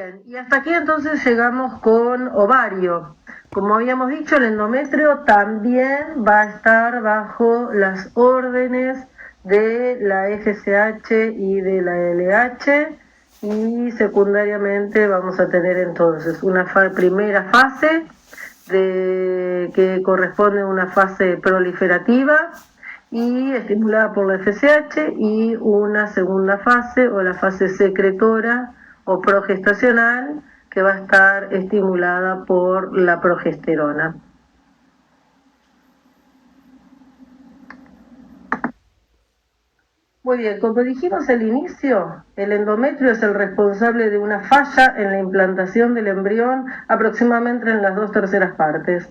Bien, y hasta aquí entonces llegamos con ovario. Como habíamos dicho, el endometrio también va a estar bajo las órdenes de la FSH y de la LH, y secundariamente vamos a tener entonces una primera fase que corresponde a una fase proliferativa y estimulada por la FSH, y una segunda fase o la fase secretora o progestacional, que va a estar estimulada por la progesterona. Muy bien, como dijimos al inicio, el endometrio es el responsable de una falla en la implantación del embrión aproximadamente en las 2/3 partes.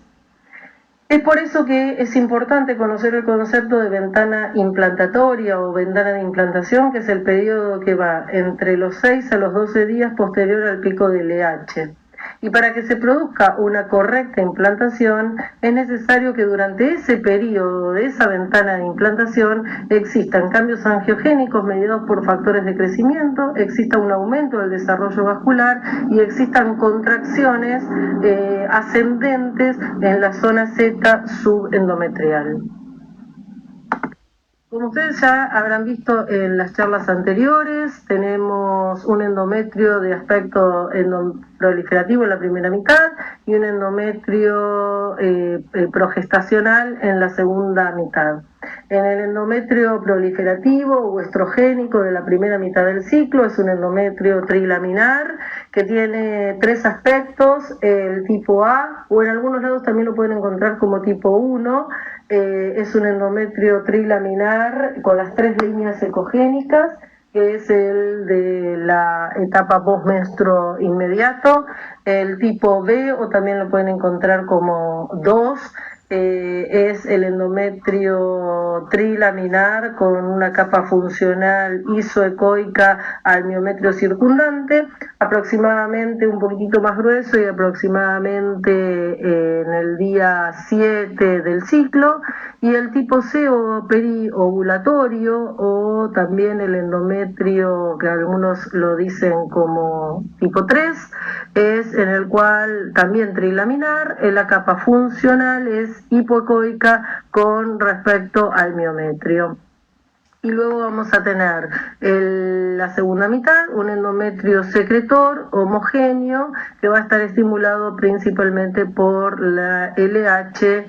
Es por eso que es importante conocer el concepto de ventana implantatoria o ventana de implantación, que es el periodo que va entre los 6 a los 12 días posterior al pico del LH. Y para que se produzca una correcta implantación, es necesario que durante ese periodo de esa ventana de implantación existan cambios angiogénicos mediados por factores de crecimiento, exista un aumento del desarrollo vascular y existan contracciones ascendentes en la zona Z subendometrial. Como ustedes ya habrán visto en las charlas anteriores, tenemos un endometrio de aspecto proliferativo en la primera mitad y un endometrio progestacional en la segunda mitad. En el endometrio proliferativo o estrogénico de la primera mitad del ciclo es un endometrio trilaminar que tiene 3 aspectos: el tipo A, o en algunos lados también lo pueden encontrar como tipo 1. Es un endometrio trilaminar con las 3 líneas ecogénicas, que es el de la etapa postmenstruo inmediato. El tipo B, o también lo pueden encontrar como 2, es el endometrio trilaminar con una capa funcional isoecoica al miometrio circundante, aproximadamente un poquitito más grueso y aproximadamente en el día 7 del ciclo. Y el tipo C o periovulatorio, o también el endometrio que algunos lo dicen como tipo 3, es en el cual también trilaminar, la capa funcional es hipoecoica con respecto al miometrio. Y luego vamos a tener la segunda mitad, un endometrio secretor homogéneo que va a estar estimulado principalmente por la LH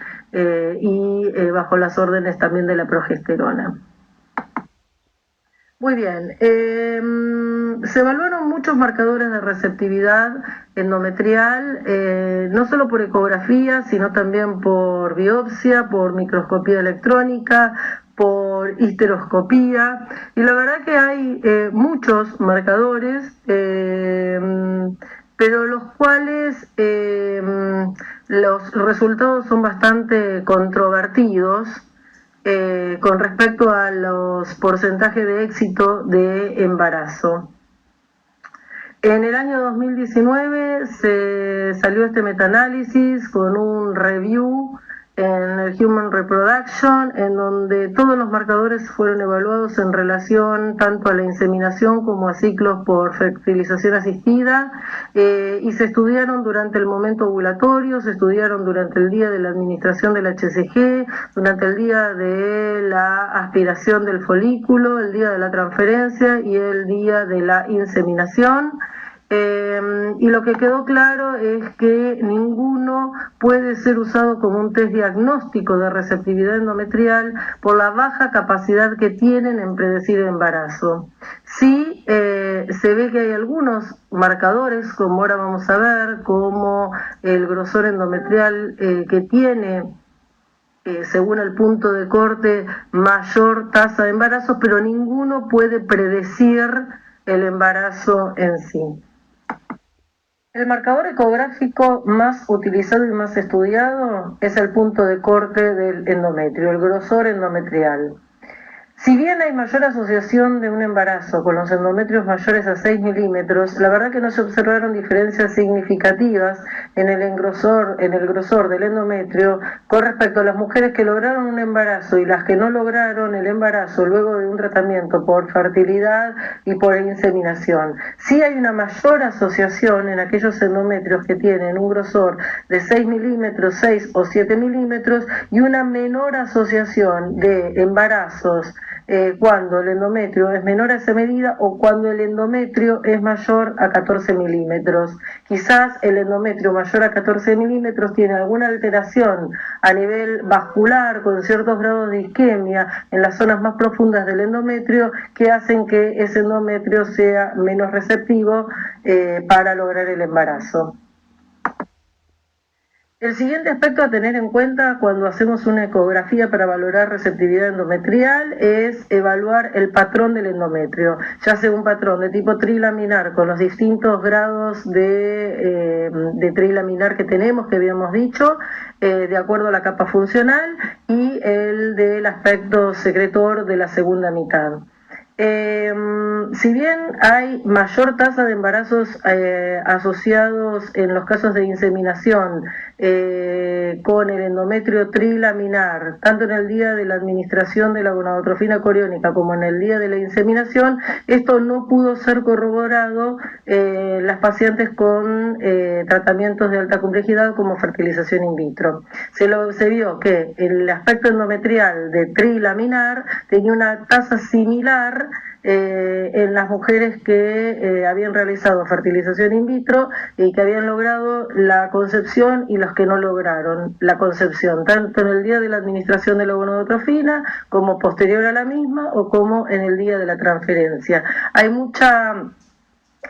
y bajo las órdenes también de la progesterona. Muy bien, se evaluaron muchos marcadores de receptividad endometrial, no solo por ecografía, sino también por biopsia, por microscopía electrónica, por histeroscopía, y la verdad que hay muchos marcadores, pero los cuales los resultados son bastante controvertidos con respecto a los porcentajes de éxito de embarazo. En el año 2019 se salió este metaanálisis con un review en el Human Reproduction, en donde todos los marcadores fueron evaluados en relación tanto a la inseminación como a ciclos por fertilización asistida, y se estudiaron durante el momento ovulatorio, se estudiaron durante el día de la administración del HCG, durante el día de la aspiración del folículo, el día de la transferencia y el día de la inseminación. Y lo que quedó claro es que ninguno puede ser usado como un test diagnóstico de receptividad endometrial por la baja capacidad que tienen en predecir el embarazo. Sí, se ve que hay algunos marcadores, como ahora vamos a ver, como el grosor endometrial que tiene según el punto de corte, mayor tasa de embarazo, pero ninguno puede predecir el embarazo en sí. El marcador ecográfico más utilizado y más estudiado es el punto de corte del endometrio, el grosor endometrial. Si bien hay mayor asociación de un embarazo con los endometrios mayores a 6 milímetros, la verdad que no se observaron diferencias significativas en el grosor del endometrio con respecto a las mujeres que lograron un embarazo y las que no lograron el embarazo luego de un tratamiento por fertilidad y por inseminación. Sí hay una mayor asociación en aquellos endometrios que tienen un grosor de 6 milímetros, 6 o 7 milímetros y una menor asociación de embarazos cuando el endometrio es menor a esa medida o cuando el endometrio es mayor a 14 milímetros. Quizás el endometrio mayor a 14 milímetros tiene alguna alteración a nivel vascular con ciertos grados de isquemia en las zonas más profundas del endometrio que hacen que ese endometrio sea menos receptivo para lograr el embarazo. El siguiente aspecto a tener en cuenta cuando hacemos una ecografía para valorar receptividad endometrial es evaluar el patrón del endometrio, ya sea un patrón de tipo trilaminar con los distintos grados de trilaminar que tenemos, que habíamos dicho, de acuerdo a la capa funcional, y el del aspecto secretor de la segunda mitad. Si bien hay mayor tasa de embarazos asociados en los casos de inseminación con el endometrio trilaminar, tanto en el día de la administración de la gonadotrofina coriónica como en el día de la inseminación, esto no pudo ser corroborado en las pacientes con tratamientos de alta complejidad como fertilización in vitro. Se vio que el aspecto endometrial de trilaminar tenía una tasa similar en las mujeres que habían realizado fertilización in vitro y que habían logrado la concepción y los que no lograron la concepción, tanto en el día de la administración de la gonadotrofina como posterior a la misma o como en el día de la transferencia. Hay mucha...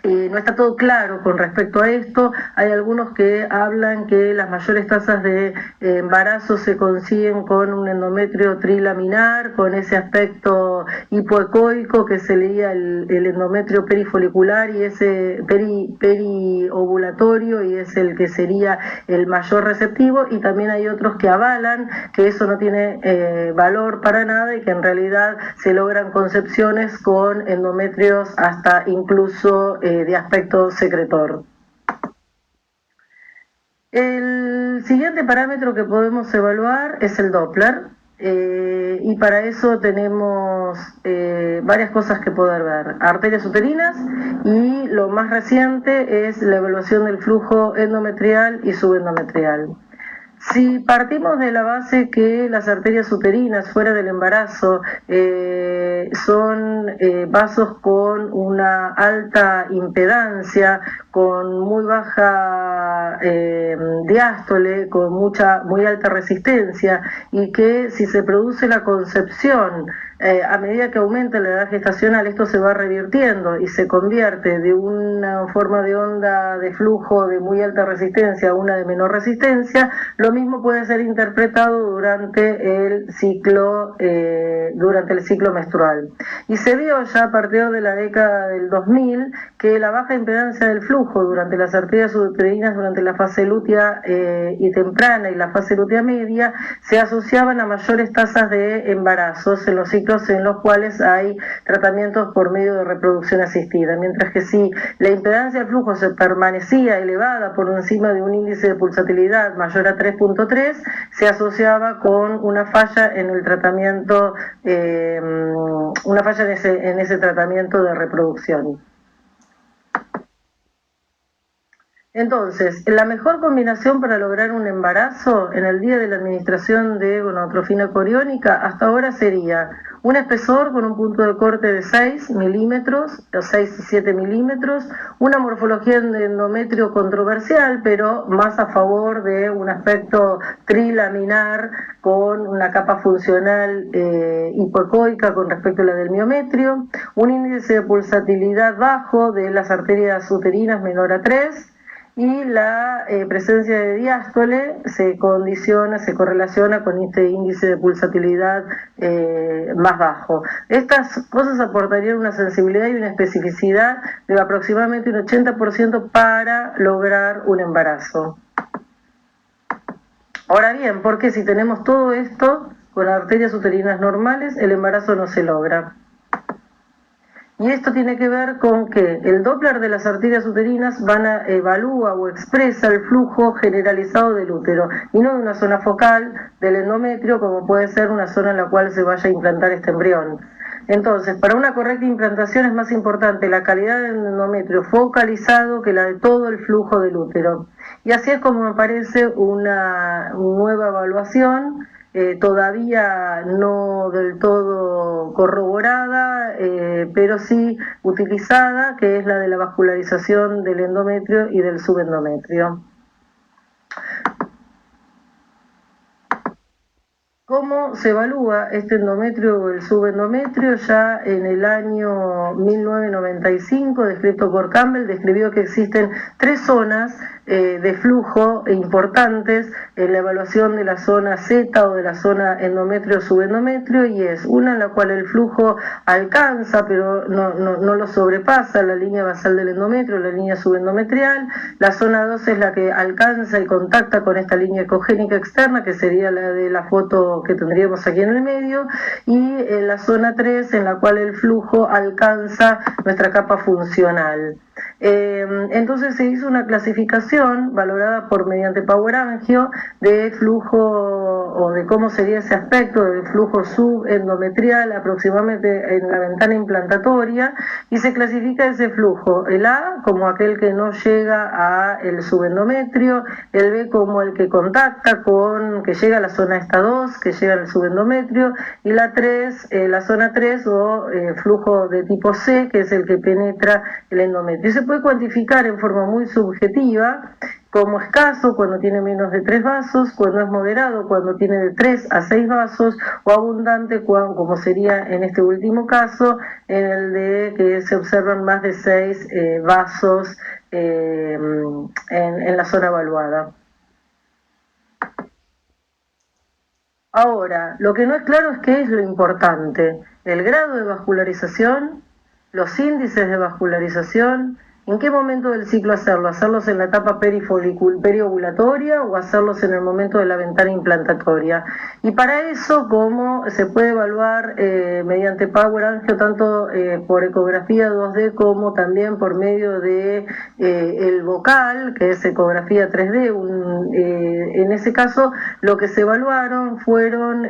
no está todo claro con respecto a esto. Hay algunos que hablan que las mayores tasas de embarazo se consiguen con un endometrio trilaminar, con ese aspecto hipoecoico que se leía el endometrio perifolicular y ese periovulatorio y es el que sería el mayor receptivo, y también hay otros que avalan que eso no tiene valor para nada y que en realidad se logran concepciones con endometrios hasta incluso de aspecto secretor. El siguiente parámetro que podemos evaluar es el Doppler y para eso tenemos varias cosas que poder ver: arterias uterinas, y lo más reciente es la evaluación del flujo endometrial y subendometrial. Si partimos de la base que las arterias uterinas fuera del embarazo son vasos con una alta impedancia, con muy baja diástole, con muy alta resistencia, y que si se produce la concepción a medida que aumenta la edad gestacional, esto se va revirtiendo y se convierte de una forma de onda de flujo de muy alta resistencia a una de menor resistencia. Lo mismo puede ser interpretado durante el ciclo menstrual. Y se vio ya a partir de la década del 2000 que la baja impedancia del flujo durante las arterias uterinas durante la fase lútea y temprana y la fase lútea media se asociaban a mayores tasas de embarazos en los ciclos en los cuales hay tratamientos por medio de reproducción asistida, mientras que si la impedancia del flujo se permanecía elevada por encima de un índice de pulsatilidad mayor a 3.3, se asociaba con una falla en el tratamiento, una falla en ese tratamiento de reproducción. Entonces, la mejor combinación para lograr un embarazo en el día de la administración de gonadotrofina coriónica hasta ahora sería un espesor con un punto de corte de 6 milímetros, o 6 y 7 milímetros, una morfología de endometrio controversial, pero más a favor de un aspecto trilaminar con una capa funcional hipoecoica con respecto a la del miometrio, un índice de pulsatilidad bajo de las arterias uterinas menor a 3, y la presencia de diástole se correlaciona con este índice de pulsatilidad más bajo. Estas cosas aportarían una sensibilidad y una especificidad de aproximadamente un 80% para lograr un embarazo. Ahora bien, porque si tenemos todo esto, con arterias uterinas normales, el embarazo no se logra. Y esto tiene que ver con que el Doppler de las arterias uterinas evalúa o expresa el flujo generalizado del útero y no de una zona focal del endometrio como puede ser una zona en la cual se vaya a implantar este embrión. Entonces, para una correcta implantación es más importante la calidad del endometrio focalizado que la de todo el flujo del útero. Y así es como me parece una nueva evaluación, todavía no del todo corroborada, pero sí utilizada, que es la de la vascularización del endometrio y del subendometrio. ¿Cómo se evalúa este endometrio o el subendometrio? Ya en el año 1995, descrito por Campbell, describió que existen 3 zonas de flujo importantes en la evaluación de la zona Z o de la zona endometrio-subendometrio, y es una en la cual el flujo alcanza, pero no lo sobrepasa, la línea basal del endometrio, la línea subendometrial. La zona 2 es la que alcanza y contacta con esta línea ecogénica externa, que sería la de la foto que tendríamos aquí en el medio, y la zona 3 en la cual el flujo alcanza nuestra capa funcional. Entonces se hizo una clasificación valorada mediante Power Angio de flujo o de cómo sería ese aspecto del flujo subendometrial aproximadamente en la ventana implantatoria, y se clasifica ese flujo, el A como aquel que no llega a el subendometrio, el B como el que contacta que llega a la zona esta 2, que llega al subendometrio, y la 3, la zona 3 o flujo de tipo C, que es el que penetra el endometrio. Se puede cuantificar en forma muy subjetiva, como escaso cuando tiene menos de 3 vasos, cuando es moderado cuando tiene de 3 a 6 vasos, o abundante como sería en este último caso, en el de que se observan más de 6 vasos en la zona evaluada. Ahora, lo que no es claro es qué es lo importante: el grado de vascularización, los índices de vascularización, en qué momento del ciclo hacerlos en la etapa periovulatoria o hacerlos en el momento de la ventana implantatoria. Y para eso, ¿cómo se puede evaluar mediante Power Angio, tanto por ecografía 2D como también por medio de el vocal, que es ecografía 3D? En ese caso, lo que se evaluaron fueron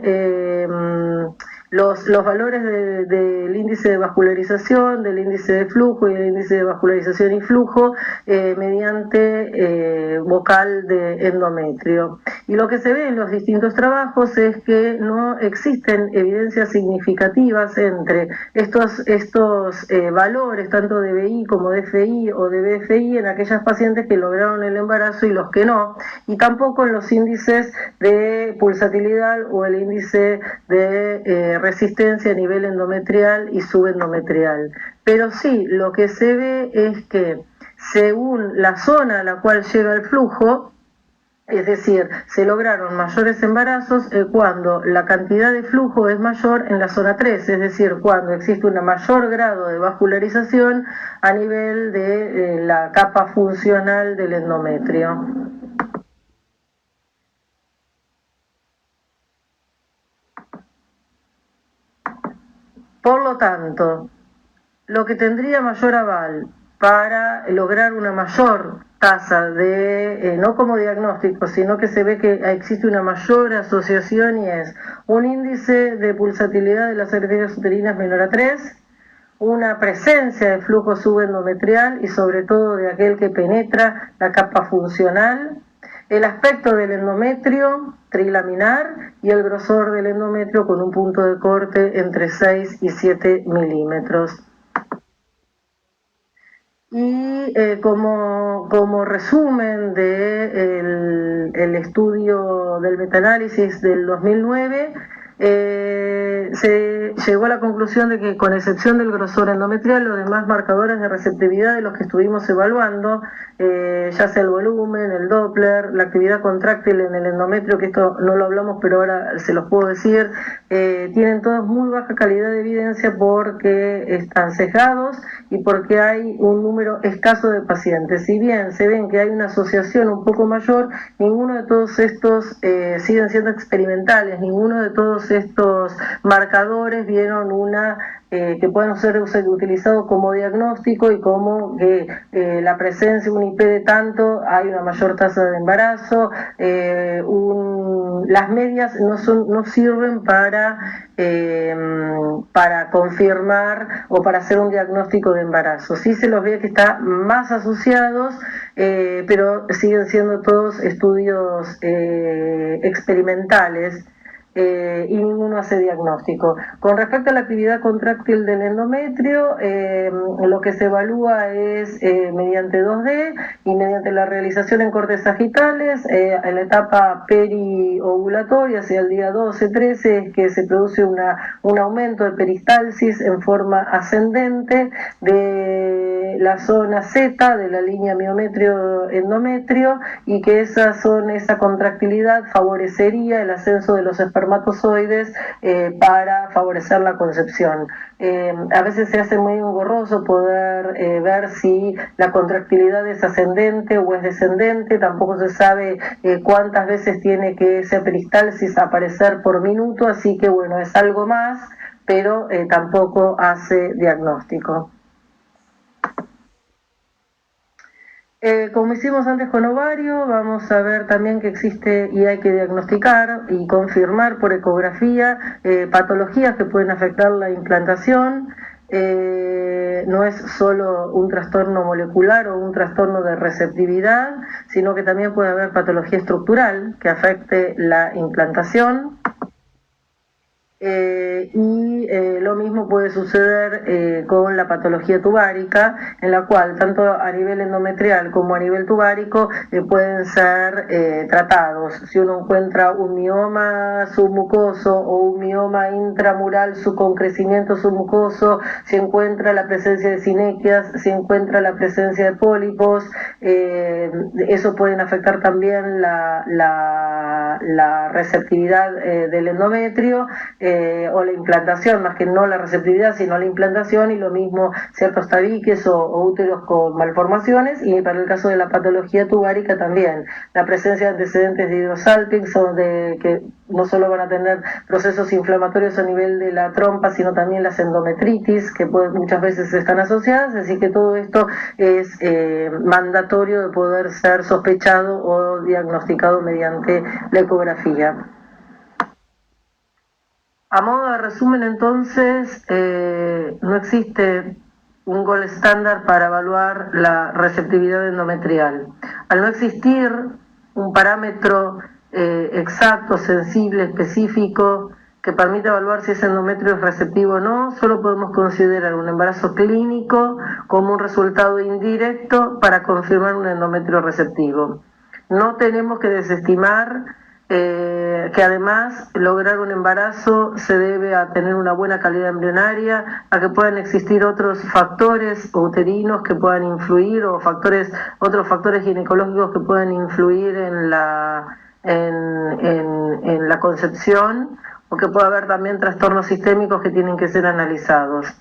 los valores del índice de vascularización, del índice de flujo y del índice de vascularización y flujo mediante vocal de endometrio. Y lo que se ve en los distintos trabajos es que no existen evidencias significativas entre estos valores, tanto de BI como de FI o de BFI, en aquellas pacientes que lograron el embarazo y los que no, y tampoco en los índices de pulsatilidad o el índice de resistencia a nivel endometrial y subendometrial. Pero sí, lo que se ve es que según la zona a la cual llega el flujo, es decir, se lograron mayores embarazos cuando la cantidad de flujo es mayor en la zona 3, es decir, cuando existe un mayor grado de vascularización a nivel de la capa funcional del endometrio. Por lo tanto, lo que tendría mayor aval para lograr una mayor tasa de, no como diagnóstico, sino que se ve que existe una mayor asociación, y es un índice de pulsatilidad de las arterias uterinas menor a 3, una presencia de flujo subendometrial y sobre todo de aquel que penetra la capa funcional, el aspecto del endometrio trilaminar y el grosor del endometrio con un punto de corte entre 6 y 7 milímetros. Y como resumen del estudio del metaanálisis del 2009, se llegó a la conclusión de que, con excepción del grosor endometrial, los demás marcadores de receptividad de los que estuvimos evaluando, ya sea el volumen, el Doppler, la actividad contráctil en el endometrio, que esto no lo hablamos pero ahora se los puedo decir, tienen todos muy baja calidad de evidencia porque están sesgados y porque hay un número escaso de pacientes. Si bien se ven que hay una asociación un poco mayor, ninguno de todos estos siguen siendo experimentales, ninguno de todos estos marcadores vieron una que puedan ser utilizados como diagnóstico y como que la presencia de un IP de tanto, hay una mayor tasa de embarazo, las medias no sirven para confirmar o para hacer un diagnóstico de embarazo. Sí se los ve que están más asociados, pero siguen siendo todos estudios experimentales. Y ninguno hace diagnóstico. Con respecto a la actividad contráctil del endometrio, lo que se evalúa es mediante 2D y mediante la realización en cortes sagitales, en la etapa periovulatoria, hacia el día 12-13, es que se produce un aumento de peristalsis en forma ascendente de la zona Z de la línea miometrio-endometrio, y que esa contractilidad favorecería el ascenso de los espermatozoides para favorecer la concepción. A veces se hace muy engorroso poder ver si la contractilidad es ascendente o es descendente, tampoco se sabe cuántas veces tiene que esa peristalsis aparecer por minuto, así que bueno, es algo más, pero tampoco hace diagnóstico. Como hicimos antes con ovario, vamos a ver también que existe y hay que diagnosticar y confirmar por ecografía patologías que pueden afectar la implantación. No es solo un trastorno molecular o un trastorno de receptividad, sino que también puede haber patología estructural que afecte la implantación. Lo mismo puede suceder con la patología tubárica, en la cual tanto a nivel endometrial como a nivel tubárico pueden ser tratados. Si uno encuentra un mioma submucoso o un mioma intramural con crecimiento submucoso, si encuentra la presencia de sinequias, si encuentra la presencia de pólipos, eso pueden afectar también la receptividad del endometrio, o la implantación, más que no la receptividad, sino la implantación, y lo mismo ciertos tabiques o úteros con malformaciones, y para el caso de la patología tubárica también, la presencia de antecedentes de hidrosalpinx, que no solo van a tener procesos inflamatorios a nivel de la trompa, sino también las endometritis, que muchas veces están asociadas, así que todo esto es mandatorio de poder ser sospechado o diagnosticado mediante la ecografía. A modo de resumen, entonces, no existe un gold estándar para evaluar la receptividad endometrial. Al no existir un parámetro exacto, sensible, específico, que permita evaluar si ese endometrio es receptivo o no, solo podemos considerar un embarazo clínico como un resultado indirecto para confirmar un endometrio receptivo. No tenemos que desestimar que además lograr un embarazo se debe a tener una buena calidad embrionaria, a que puedan existir otros factores uterinos que puedan influir, o otros factores ginecológicos que puedan influir en la concepción, o que pueda haber también trastornos sistémicos que tienen que ser analizados.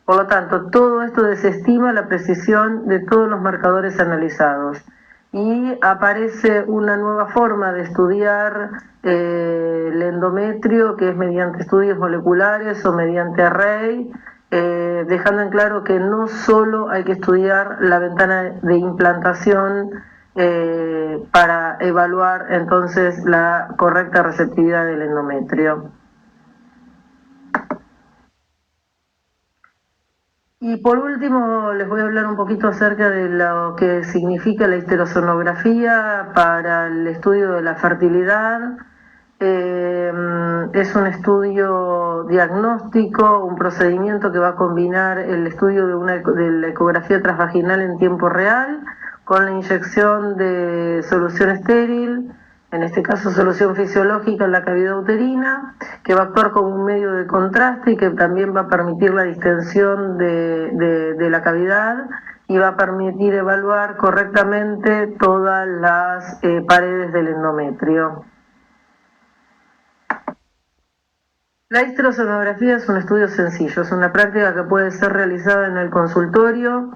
Por lo tanto, todo esto desestima la precisión de todos los marcadores analizados. Y aparece una nueva forma de estudiar el endometrio, que es mediante estudios moleculares o mediante array, dejando en claro que no solo hay que estudiar la ventana de implantación para evaluar entonces la correcta receptividad del endometrio. Y por último, les voy a hablar un poquito acerca de lo que significa la histerosonografía para el estudio de la fertilidad. Es un estudio diagnóstico, un procedimiento que va a combinar el estudio de la ecografía transvaginal en tiempo real con la inyección de solución estéril, en este caso solución fisiológica en la cavidad uterina, que va a actuar como un medio de contraste y que también va a permitir la distensión de la cavidad, y va a permitir evaluar correctamente todas las paredes del endometrio. La histerosonografía es un estudio sencillo, es una práctica que puede ser realizada en el consultorio,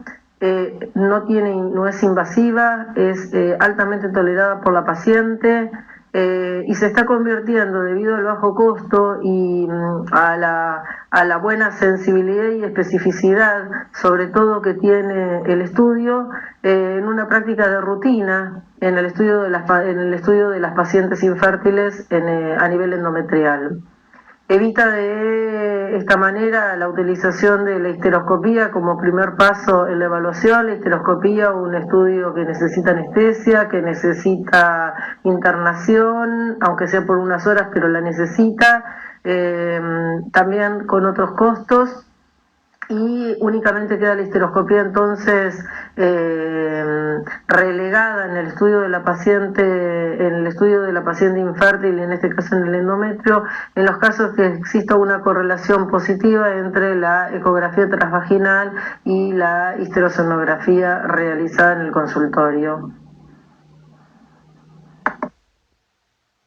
no es invasiva, es altamente tolerada por la paciente y se está convirtiendo, debido al bajo costo y a la buena sensibilidad y especificidad, sobre todo que tiene el estudio, en una práctica de rutina en el estudio en el estudio de las pacientes infértiles a nivel endometrial. Evita de esta manera la utilización de la histeroscopía como primer paso en la evaluación. La histeroscopía, un estudio que necesita anestesia, que necesita internación, aunque sea por unas horas, pero la necesita, también con otros costos, y únicamente queda la histeroscopía entonces relegada en el estudio de la paciente, en el estudio de la paciente infértil, en este caso en el endometrio, en los casos que exista una correlación positiva entre la ecografía transvaginal y la histerosonografía realizada en el consultorio.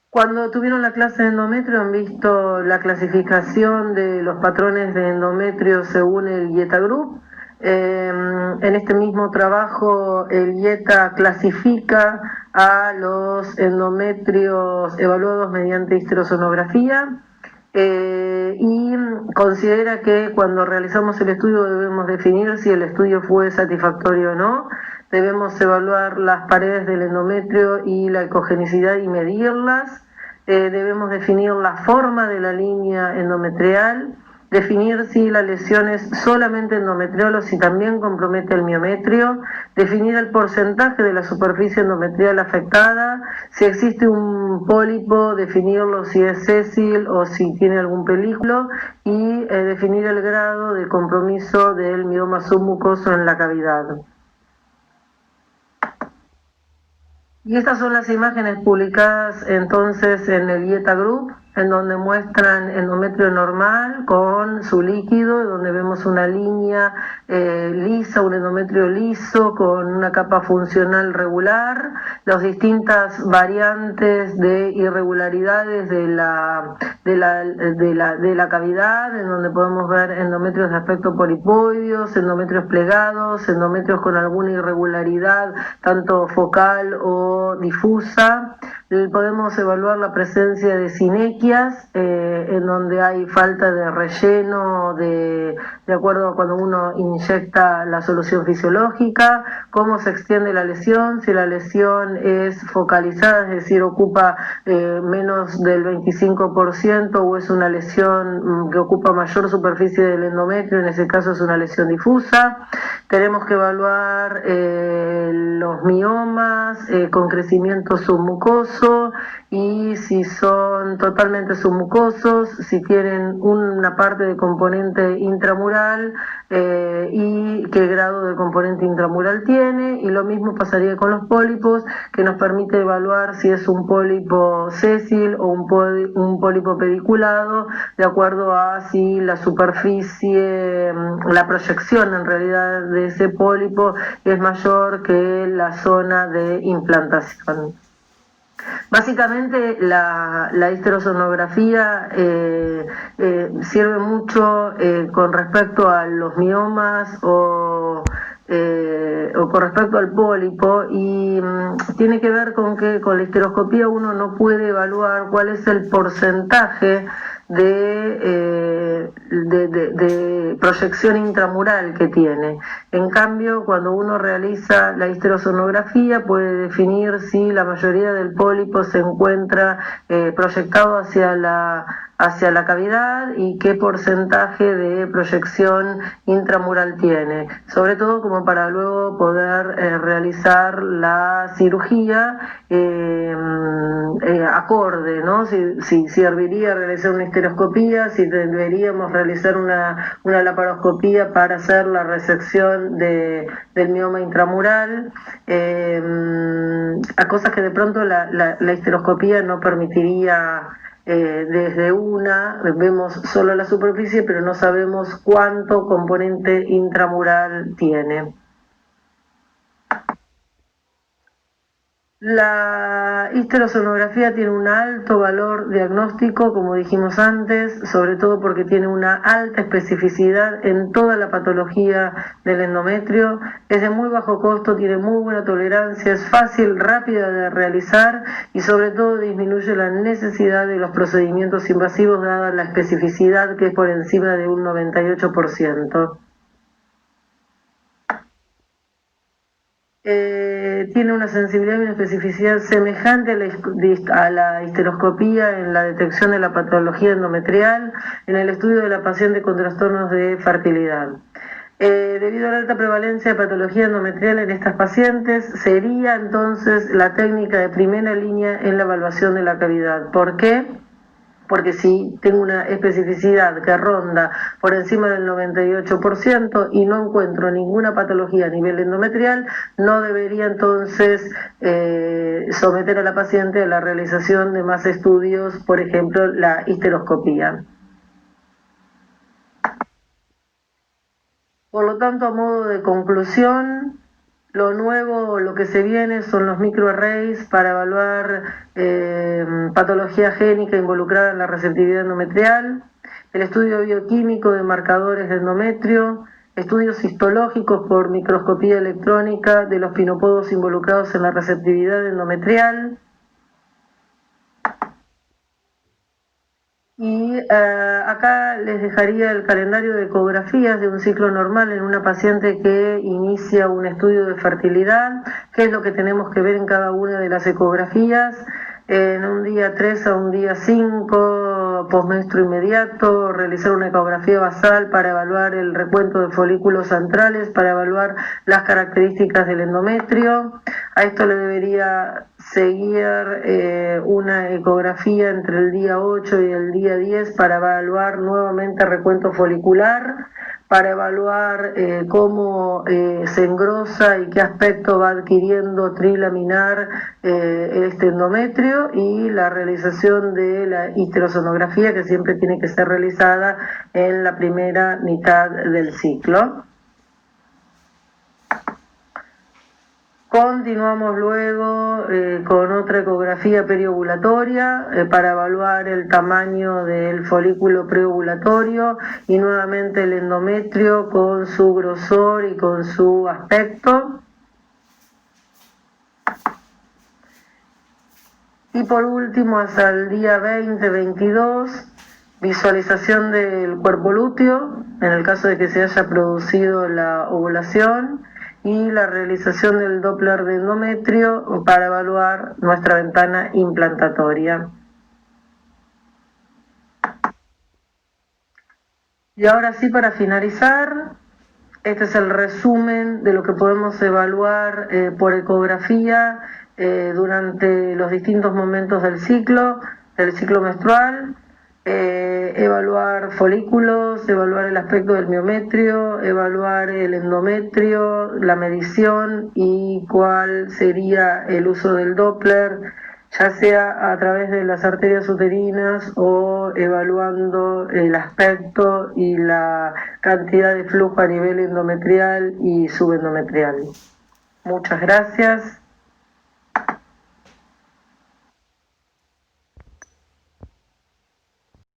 Cuando tuvieron la clase de endometrio han visto la clasificación de los patrones de endometrio según el IETA Group. En este mismo trabajo el IETA clasifica a los endometrios evaluados mediante histerosonografía y considera que cuando realizamos el estudio debemos definir si el estudio fue satisfactorio o no. Debemos evaluar las paredes del endometrio y la ecogenicidad y medirlas. Debemos definir la forma de la línea endometrial, definir si la lesión es solamente endometrial o si también compromete el miometrio, definir el porcentaje de la superficie endometrial afectada, si existe un pólipo, definirlo si es sésil o si tiene algún películo y definir el grado de compromiso del mioma submucoso en la cavidad. Y estas son las imágenes publicadas entonces en el IETA Group, en donde muestran endometrio normal con su líquido, donde vemos una línea lisa, un endometrio liso con una capa funcional regular, las distintas variantes de irregularidades de la cavidad, en donde podemos ver endometrios de aspecto polipoideos, endometrios plegados, endometrios con alguna irregularidad, tanto focal o difusa. Podemos evaluar la presencia de sinequias, en donde hay falta de relleno de acuerdo a cuando uno inyecta la solución fisiológica, cómo se extiende la lesión, si la lesión es focalizada, es decir, ocupa menos del 25% o es una lesión que ocupa mayor superficie del endometrio, en ese caso es una lesión difusa. Tenemos que evaluar los miomas con crecimiento submucoso y si son totalmente submucosos, si tienen una parte de componente intramural y qué grado de componente intramural tiene, y lo mismo pasaría con los pólipos, que nos permite evaluar si es un pólipo sésil o un pólipo pediculado, de acuerdo a si la superficie, la proyección en realidad de ese pólipo es mayor que la zona de implantación. Básicamente la histerosonografía sirve mucho con respecto a los miomas o con respecto al pólipo y tiene que ver con que con la histeroscopía uno no puede evaluar cuál es el porcentaje de proyección intramural que tiene. En cambio, cuando uno realiza la histerosonografía puede definir si la mayoría del pólipo se encuentra proyectado hacia la cavidad y qué porcentaje de proyección intramural tiene, sobre todo como para luego poder realizar la cirugía acorde, ¿no? Si serviría realizar una histeroscopía, si deberíamos realizar una laparoscopía para hacer la resección del mioma intramural, a cosas que de pronto la histeroscopía no permitiría. Desde vemos solo la superficie, pero no sabemos cuánto componente intramural tiene. La histerosonografía tiene un alto valor diagnóstico, como dijimos antes, sobre todo porque tiene una alta especificidad en toda la patología del endometrio, es de muy bajo costo, tiene muy buena tolerancia, es fácil, rápida de realizar y sobre todo disminuye la necesidad de los procedimientos invasivos dada la especificidad que es por encima de un 98%. Tiene una sensibilidad y una especificidad semejante a la histeroscopía en la detección de la patología endometrial en el estudio de la paciente con trastornos de fertilidad. Debido a la alta prevalencia de patología endometrial en estas pacientes, sería entonces la técnica de primera línea en la evaluación de la cavidad. ¿Por qué? Porque si tengo una especificidad que ronda por encima del 98% y no encuentro ninguna patología a nivel endometrial, no debería entonces someter a la paciente a la realización de más estudios, por ejemplo, la histeroscopía. Por lo tanto, a modo de conclusión, lo nuevo, lo que se viene son los microarrays para evaluar patología génica involucrada en la receptividad endometrial, el estudio bioquímico de marcadores de endometrio, estudios histológicos por microscopía electrónica de los pinopodos involucrados en la receptividad endometrial. Y acá les dejaría el calendario de ecografías de un ciclo normal en una paciente que inicia un estudio de fertilidad, qué es lo que tenemos que ver en cada una de las ecografías, en un día 3 a un día 5, postmenstruo inmediato, realizar una ecografía basal para evaluar el recuento de folículos centrales, para evaluar las características del endometrio. A esto le debería seguir una ecografía entre el día 8 y el día 10 para evaluar nuevamente recuento folicular, para evaluar cómo se engrosa y qué aspecto va adquiriendo trilaminar este endometrio, y la realización de la histerosonografía, que siempre tiene que ser realizada en la primera mitad del ciclo. Continuamos luego con otra ecografía periovulatoria para evaluar el tamaño del folículo preovulatorio y nuevamente el endometrio con su grosor y con su aspecto. Y por último, hasta el día 20-22, visualización del cuerpo lúteo, en el caso de que se haya producido la ovulación, y la realización del Doppler de endometrio para evaluar nuestra ventana implantatoria. Y ahora sí, para finalizar, este es el resumen de lo que podemos evaluar por ecografía durante los distintos momentos del ciclo menstrual. Evaluar folículos, evaluar el aspecto del miometrio, evaluar el endometrio, la medición y cuál sería el uso del Doppler, ya sea a través de las arterias uterinas o evaluando el aspecto y la cantidad de flujo a nivel endometrial y subendometrial. Muchas gracias.